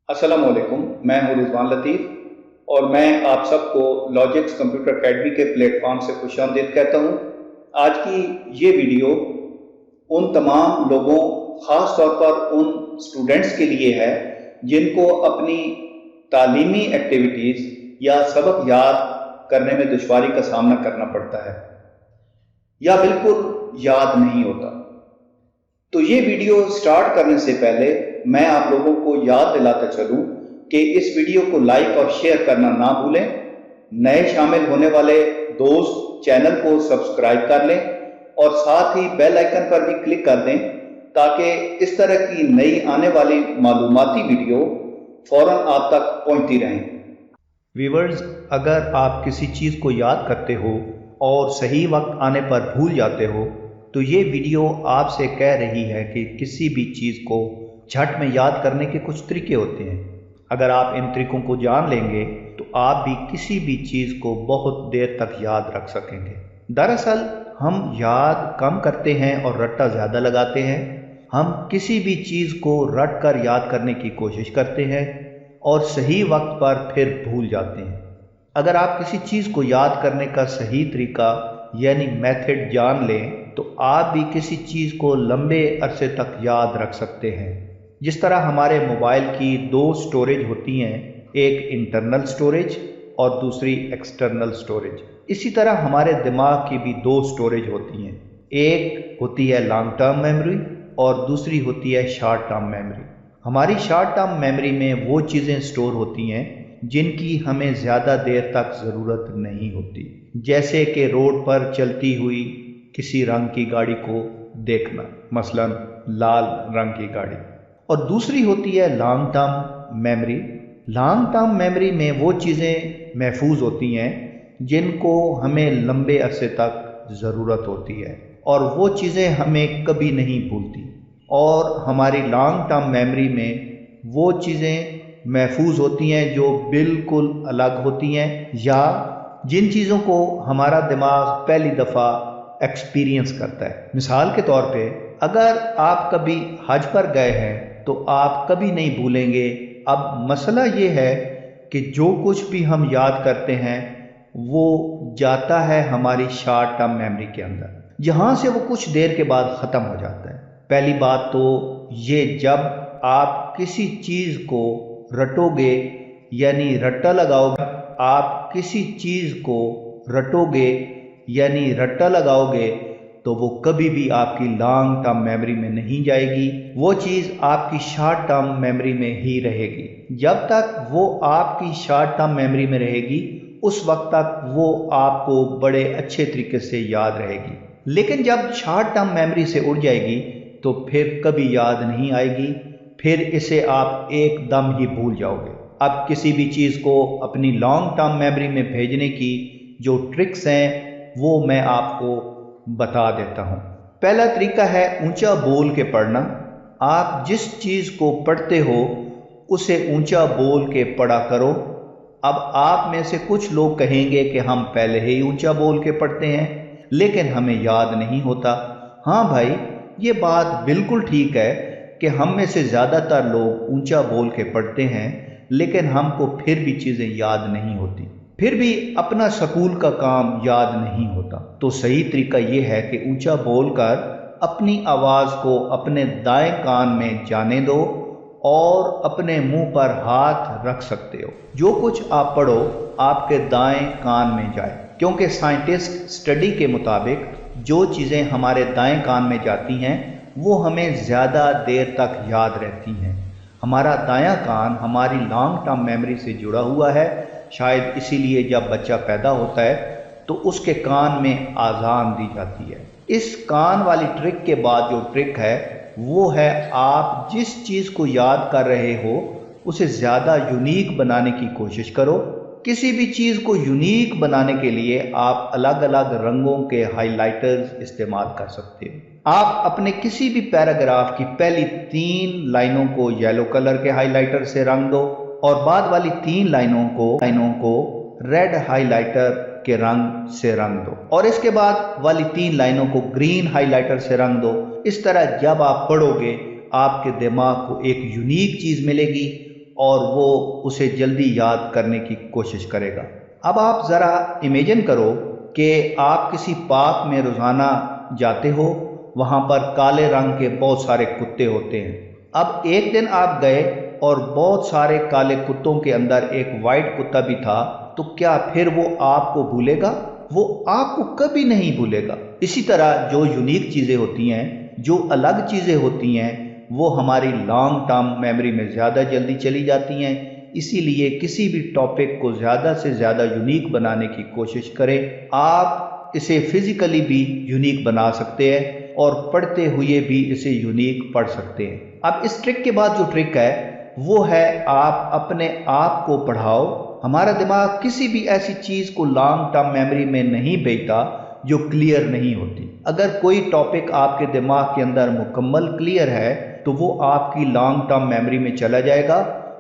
अस्सलाम वालेकुम, मैं हूँ रिजवान लतीफ़ और मैं आप सबको लॉजिक्स कंप्यूटर अकेडमी के प्लेटफॉर्म से खुशामदीद कहता हूँ। आज की ये वीडियो उन तमाम लोगों, ख़ास तौर पर उन स्टूडेंट्स के लिए है जिनको अपनी तालीमी एक्टिविटीज़ या सबक याद करने में दुश्वारी का सामना करना पड़ता है या बिल्कुल याद नहीं होता। तो ये वीडियो स्टार्ट करने से पहले मैं आप लोगों को याद दिलाता चलूं कि इस वीडियो को लाइक और शेयर करना ना भूलें। नए शामिल होने वाले दोस्त चैनल को सब्सक्राइब कर लें और साथ ही बेल आइकन पर भी क्लिक कर दें ताकि इस तरह की नई आने वाली मालूमाती वीडियो फौरन आप तक पहुंचती रहें। व्यूअर्स, अगर आप किसी चीज़ को याद करते हो और सही वक्त आने पर भूल जाते हो तो ये वीडियो आपसे कह रही है कि किसी भी चीज़ को झट में याद करने के कुछ तरीके होते हैं। अगर आप इन तरीकों को जान लेंगे तो आप भी किसी भी चीज़ को बहुत देर तक याद रख सकेंगे। दरअसल हम याद कम करते हैं और रट्टा ज़्यादा लगाते हैं। हम किसी भी चीज़ को रट कर याद करने की कोशिश करते हैं और सही वक्त पर फिर भूल जाते हैं। अगर आप किसी चीज़ को याद करने का सही तरीका यानी मेथड जान लें तो आप भी किसी चीज़ को लंबे अरसे तक याद रख सकते हैं। जिस तरह हमारे मोबाइल की दो स्टोरेज होती हैं, एक इंटरनल स्टोरेज और दूसरी एक्सटर्नल स्टोरेज, इसी तरह हमारे दिमाग की भी दो स्टोरेज होती हैं। एक होती है लॉन्ग टर्म मेमोरी और दूसरी होती है शॉर्ट टर्म मेमोरी। हमारी शॉर्ट टर्म मेमोरी में वो चीज़ें स्टोर होती हैं जिनकी हमें ज़्यादा देर तक ज़रूरत नहीं होती, जैसे कि रोड पर चलती हुई किसी रंग की गाड़ी को देखना, मसलन लाल रंग की गाड़ी। और दूसरी होती है long term memory. Long term memory में वो चीज़ें महफूज होती हैं जिनको हमें लंबे अरसे तक ज़रूरत होती है और वो चीज़ें हमें कभी नहीं भूलती। और हमारी लॉन्ग टर्म मेमोरी में वो चीज़ें महफूज होती हैं जो बिल्कुल अलग होती हैं या जिन चीज़ों को हमारा दिमाग पहली दफ़ा एक्सपीरियंस करता है। मिसाल के तौर पे अगर आप कभी हज पर गए हैं तो आप कभी नहीं भूलेंगे। अब मसला ये है कि जो कुछ भी हम याद करते हैं वो जाता है हमारी शॉर्ट टर्म मेमोरी के अंदर, जहाँ से वो कुछ देर के बाद ख़त्म हो जाता है। पहली बात तो ये, जब आप किसी चीज़ को रटोगे यानी रट्टा लगाओगे, आप किसी चीज़ को रटोगे यानी रट्टा लगाओगे तो वो कभी भी आपकी लॉन्ग टर्म मेमोरी में नहीं जाएगी। वो चीज़ आपकी शॉर्ट टर्म मेमोरी में ही रहेगी। जब तक वो आपकी शॉर्ट टर्म मेमोरी में रहेगी उस वक्त तक वो आपको बड़े अच्छे तरीके से याद रहेगी, लेकिन जब शॉर्ट टर्म मेमोरी से उड़ जाएगी तो फिर कभी याद नहीं आएगी, फिर इसे आप एकदम ही भूल जाओगे। अब किसी भी चीज़ को अपनी लॉन्ग टर्म मेमोरी में भेजने की जो ट्रिक्स हैं वो मैं आपको बता देता हूँ। पहला तरीका है ऊंचा बोल के पढ़ना। आप जिस चीज़ को पढ़ते हो उसे ऊंचा बोल के पढ़ा करो। अब आप में से कुछ लोग कहेंगे कि हम पहले ही ऊंचा बोल के पढ़ते हैं लेकिन हमें याद नहीं होता। हाँ भाई, ये बात बिल्कुल ठीक है कि हम में से ज़्यादातर लोग ऊंचा बोल के पढ़ते हैं लेकिन हमको फिर भी चीज़ें याद नहीं होती, फिर भी अपना स्कूल का काम याद नहीं होता। तो सही तरीका ये है कि ऊंचा बोलकर अपनी आवाज़ को अपने दाएं कान में जाने दो और अपने मुंह पर हाथ रख सकते हो। जो कुछ आप पढ़ो आपके दाएं कान में जाए, क्योंकि साइंटिस्ट स्टडी के मुताबिक जो चीज़ें हमारे दाएं कान में जाती हैं वो हमें ज़्यादा देर तक याद रहती हैं। हमारा दायां कान हमारी लॉन्ग टर्म मेमोरी से जुड़ा हुआ है। शायद इसीलिए जब बच्चा पैदा होता है तो उसके कान में आज़ान दी जाती है। इस कान वाली ट्रिक के बाद जो ट्रिक है वो है, आप जिस चीज़ को याद कर रहे हो उसे ज़्यादा यूनिक बनाने की कोशिश करो। किसी भी चीज़ को यूनिक बनाने के लिए आप अलग अलग रंगों के हाइलाइटर्स इस्तेमाल कर सकते हो। आप अपने किसी भी पैराग्राफ की पहली 3 लाइनों को येलो कलर के हाइलाइटर से रंग दो और बाद वाली 3 लाइनों को रेड हाइलाइटर के रंग से रंग दो और इसके बाद वाली 3 लाइनों को ग्रीन हाइलाइटर से रंग दो। इस तरह जब आप पढ़ोगे आपके दिमाग को एक यूनिक चीज़ मिलेगी और वो उसे जल्दी याद करने की कोशिश करेगा। अब आप ज़रा इमेजिन करो कि आप किसी पार्क में रोज़ाना जाते हो, वहाँ पर काले रंग के बहुत सारे कुत्ते होते हैं। अब एक दिन आप गए और बहुत सारे काले कुत्तों के अंदर एक वाइट कुत्ता भी था, तो क्या फिर वो आपको भूलेगा? वो आपको कभी नहीं भूलेगा। इसी तरह जो यूनिक चीज़ें होती हैं, जो अलग चीज़ें होती हैं, वो हमारी लॉन्ग टर्म मेमोरी में ज़्यादा जल्दी चली जाती हैं। इसीलिए किसी भी टॉपिक को ज़्यादा से ज़्यादा यूनिक बनाने की कोशिश करें। आप इसे फिजिकली भी यूनिक बना सकते हैं और पढ़ते हुए भी इसे यूनिक पढ़ सकते हैं। अब इस ट्रिक के बाद जो ट्रिक है वो है आप अपने आप को पढ़ाओ। हमारा दिमाग किसी भी ऐसी चीज़ को लॉन्ग टर्म मेमोरी में नहीं भेजता जो क्लियर नहीं होती। अगर कोई टॉपिक आपके दिमाग के अंदर मुकम्मल क्लियर है तो वो आपकी लॉन्ग टर्म मेमोरी में चला जाएगा,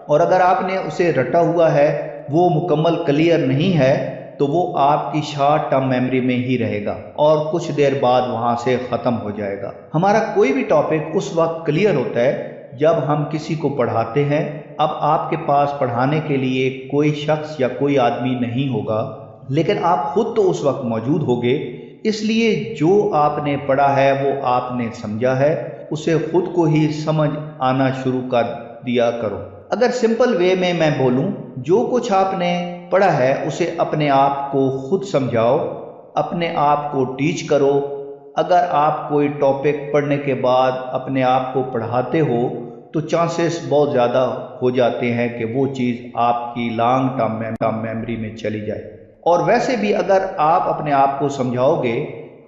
और अगर आपने उसे रटा हुआ है, वो मुकम्मल क्लियर नहीं है, तो वो आपकी शॉर्ट टर्म मेमोरी में ही रहेगा और कुछ देर बाद वहाँ से ख़त्म हो जाएगा। हमारा कोई भी टॉपिक उस वक्त क्लियर होता है जब हम किसी को पढ़ाते हैं। अब आपके पास पढ़ाने के लिए कोई शख्स या कोई आदमी नहीं होगा, लेकिन आप खुद तो उस वक्त मौजूद होंगे, इसलिए जो आपने पढ़ा है वो आपने समझा है, उसे खुद को ही समझ आना शुरू कर दिया करो। अगर सिंपल वे में मैं बोलूं, जो कुछ आपने पढ़ा है उसे अपने आप को खुद समझाओ, अपने आप को टीच करो। अगर आप कोई टॉपिक पढ़ने के बाद अपने आप को पढ़ाते हो तो चांसेस बहुत ज़्यादा हो जाते हैं कि वो चीज़ आपकी लॉन्ग टर्म मेमोरी में चली जाए। और वैसे भी अगर आप अपने आप को समझाओगे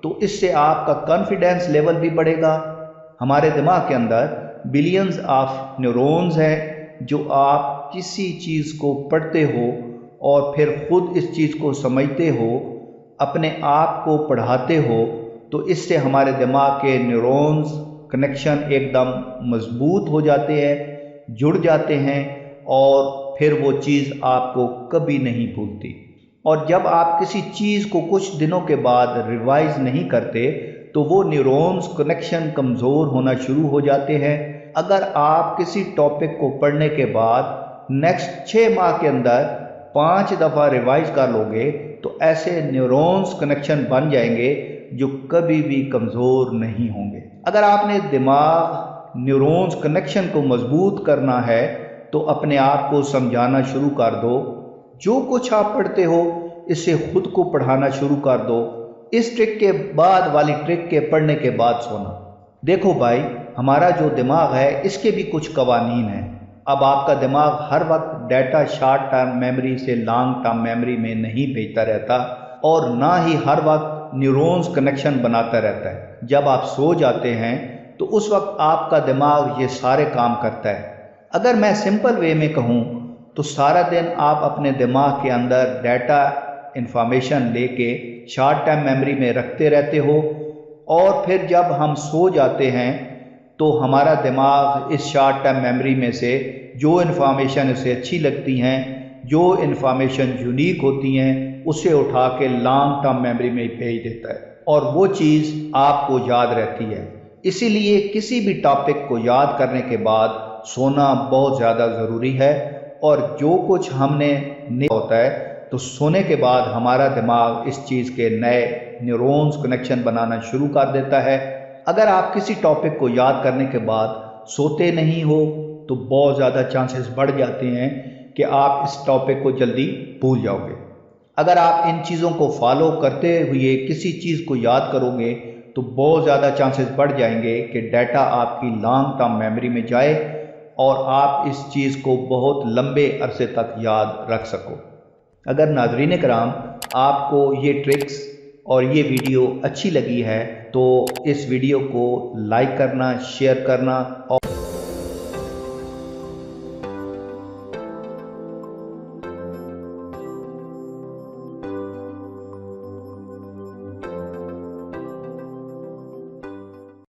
तो इससे आपका कॉन्फिडेंस लेवल भी बढ़ेगा। हमारे दिमाग के अंदर बिलियंस ऑफ न्यूरॉन्स हैं। जो आप किसी चीज़ को पढ़ते हो और फिर खुद इस चीज़ को समझते हो, अपने आप को पढ़ाते हो, तो इससे हमारे दिमाग के न्यूरॉन्स कनेक्शन एकदम मजबूत हो जाते हैं, जुड़ जाते हैं, और फिर वो चीज़ आपको कभी नहीं भूलती। और जब आप किसी चीज़ को कुछ दिनों के बाद रिवाइज नहीं करते तो वो न्यूरॉन्स कनेक्शन कमज़ोर होना शुरू हो जाते हैं। अगर आप किसी टॉपिक को पढ़ने के बाद नेक्स्ट 6 माह के अंदर 5 दफ़ा रिवाइज कर लोगे तो ऐसे न्यूरॉन्स कनेक्शन बन जाएंगे जो कभी भी कमज़ोर नहीं होंगे। अगर आपने दिमाग न्यूरॉन्स कनेक्शन को मजबूत करना है तो अपने आप को समझाना शुरू कर दो। जो कुछ आप पढ़ते हो इसे खुद को पढ़ाना शुरू कर दो। इस ट्रिक के बाद वाली ट्रिक के पढ़ने के बाद सोना। देखो भाई, हमारा जो दिमाग है इसके भी कुछ कवानीन हैं। अब आपका दिमाग हर वक्त डाटा शॉर्ट टर्म मेमोरी से लॉन्ग टर्म मेमोरी में नहीं भेजता रहता, और ना ही हर वक्त न्यूरॉन्स कनेक्शन बनाता रहता है। जब आप सो जाते हैं तो उस वक्त आपका दिमाग ये सारे काम करता है। अगर मैं सिंपल वे में कहूँ तो सारा दिन आप अपने दिमाग के अंदर डाटा इंफॉर्मेशन लेके शॉर्ट टर्म मेमोरी में रखते रहते हो, और फिर जब हम सो जाते हैं तो हमारा दिमाग इस शॉर्ट टर्म मेमोरी में से जो इन्फॉर्मेशन उसे अच्छी लगती हैं, जो इन्फॉर्मेशन यूनिक होती हैं, उसे उठा के लॉन्ग टर्म मेमोरी में भेज देता है और वो चीज़ आपको याद रहती है। इसीलिए किसी भी टॉपिक को याद करने के बाद सोना बहुत ज़्यादा ज़रूरी है, और जो कुछ हमने नहीं होता है तो सोने के बाद हमारा दिमाग इस चीज़ के नए न्यूरॉन्स कनेक्शन बनाना शुरू कर देता है। अगर आप किसी टॉपिक को याद करने के बाद सोते नहीं हो तो बहुत ज़्यादा चांसेस बढ़ जाते हैं कि आप इस टॉपिक को जल्दी भूल जाओगे। अगर आप इन चीज़ों को फॉलो करते हुए किसी चीज़ को याद करोगे तो बहुत ज़्यादा चांसेस बढ़ जाएंगे कि डाटा आपकी लॉन्ग टर्म मेमोरी में जाए और आप इस चीज़ को बहुत लंबे अरसे तक याद रख सको। अगर नाज़रीन कराम आपको ये ट्रिक्स और ये वीडियो अच्छी लगी है तो इस वीडियो को लाइक करना, शेयर करना और